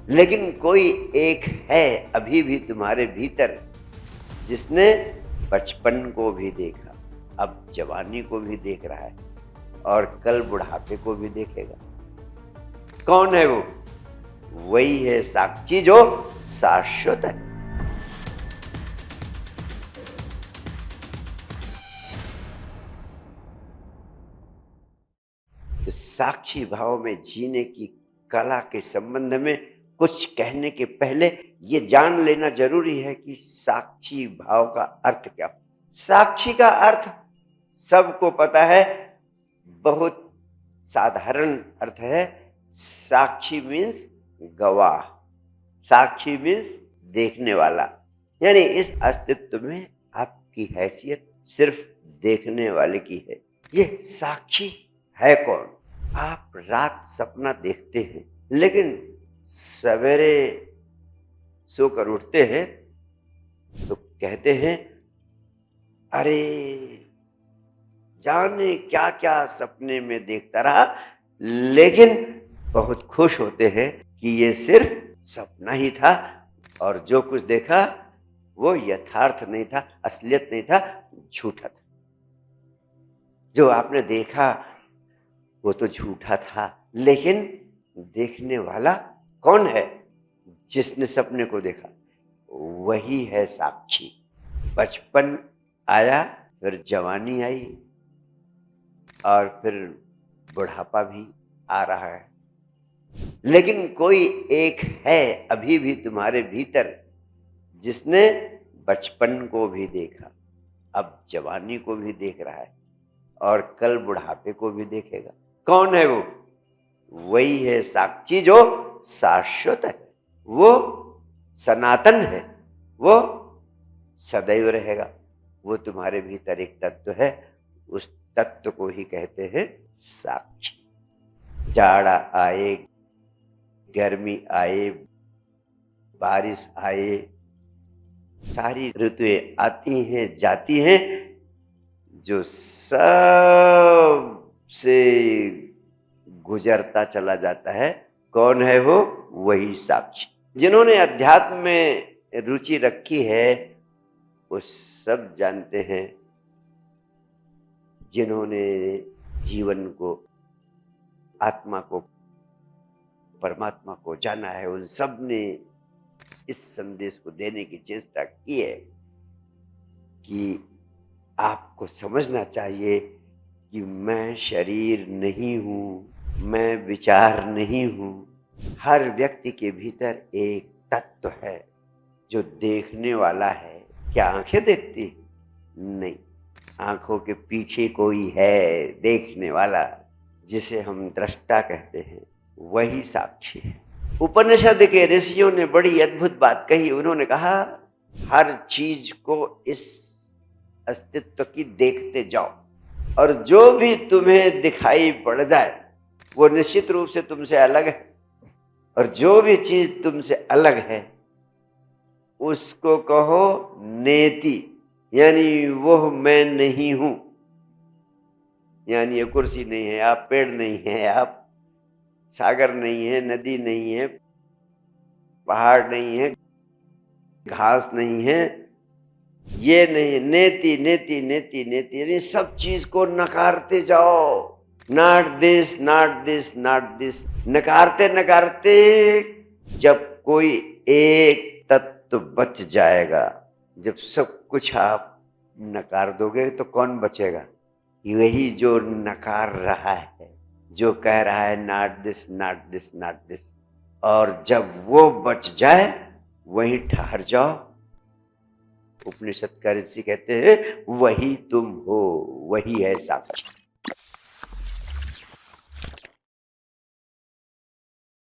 लेकिन कोई एक है अभी भी तुम्हारे भीतर जिसने बचपन को भी देखा, अब जवानी को भी देख रहा है और कल बुढ़ापे को भी देखेगा। कौन है वो? वही है साक्षी जो शाश्वत है। तो साक्षी भाव में जीने की कला के संबंध में कुछ कहने के पहले ये जान लेना जरूरी है कि साक्षी भाव का अर्थ क्या। साक्षी का अर्थ सबको पता है, बहुत साधारण अर्थ है। साक्षी मीन्स गवाह, साक्षी मीन्स देखने वाला, यानी इस अस्तित्व में आपकी हैसियत सिर्फ देखने वाले की है। ये साक्षी है कौन? आप रात सपना देखते हैं, लेकिन सवेरे सोकर उठते हैं तो कहते हैं अरे जाने क्या क्या सपने में देखता रहा, लेकिन बहुत खुश होते हैं कि ये सिर्फ सपना ही था और जो कुछ देखा वो यथार्थ नहीं था, असलियत नहीं था, झूठा था। जो आपने देखा वो तो झूठा था, लेकिन देखने वाला कौन है? जिसने सपने को देखा वही है साक्षी। बचपन आया, फिर जवानी आई और फिर बुढ़ापा भी आ रहा है, लेकिन कोई एक है अभी भी तुम्हारे भीतर जिसने बचपन को भी देखा, अब जवानी को भी देख रहा है और कल बुढ़ापे को भी देखेगा। कौन है वो? वही है साक्षी जो शाश्वत है, वो सनातन है, वो सदैव रहेगा। वो तुम्हारे भीतर एक तत्व है, उस तत्व को ही कहते हैं साक्षी। जाड़ा आए, गर्मी आए, बारिश आए, सारी ऋतुएं आती हैं जाती हैं, जो सब से गुजरता चला जाता है, कौन है वो? वही साक्षी। जिन्होंने अध्यात्म में रुचि रखी है वो सब जानते हैं, जिन्होंने जीवन को, आत्मा को, परमात्मा को जाना है, उन सब ने इस संदेश को देने की चेष्टा की है कि आपको समझना चाहिए कि मैं शरीर नहीं हूँ, मैं विचार नहीं हूँ। हर व्यक्ति के भीतर एक तत्व है जो देखने वाला है। क्या आंखें देखती? नहीं, आंखों के पीछे कोई है देखने वाला, जिसे हम दृष्टा कहते हैं, वही साक्षी है। उपनिषद के ऋषियों ने बड़ी अद्भुत बात कही। उन्होंने कहा हर चीज को इस अस्तित्व की देखते जाओ, और जो भी तुम्हें दिखाई पड़ जाए वो निश्चित रूप से तुमसे अलग है, और जो भी चीज तुमसे अलग है उसको कहो नेति, यानी वो मैं नहीं हूं। यानी ये कुर्सी नहीं है, आप पेड़ नहीं है, आप सागर नहीं है, नदी नहीं है, पहाड़ नहीं है, घास नहीं है, ये नहीं। नेति नेति नेति नेति, यानी सब चीज को नकारते जाओ। Not this, not this, not this, नकारते नकारते जब कोई एक तत्व बच जाएगा, जब सब कुछ आप नकार दोगे तो कौन बचेगा? वही जो नकार रहा है, जो कह रहा है not this, not this, not this. और जब वो बच जाए वहीं ठहर जाओ। उपनिषद का ऋषि कहते हैं वही तुम हो, वही है साक्षी।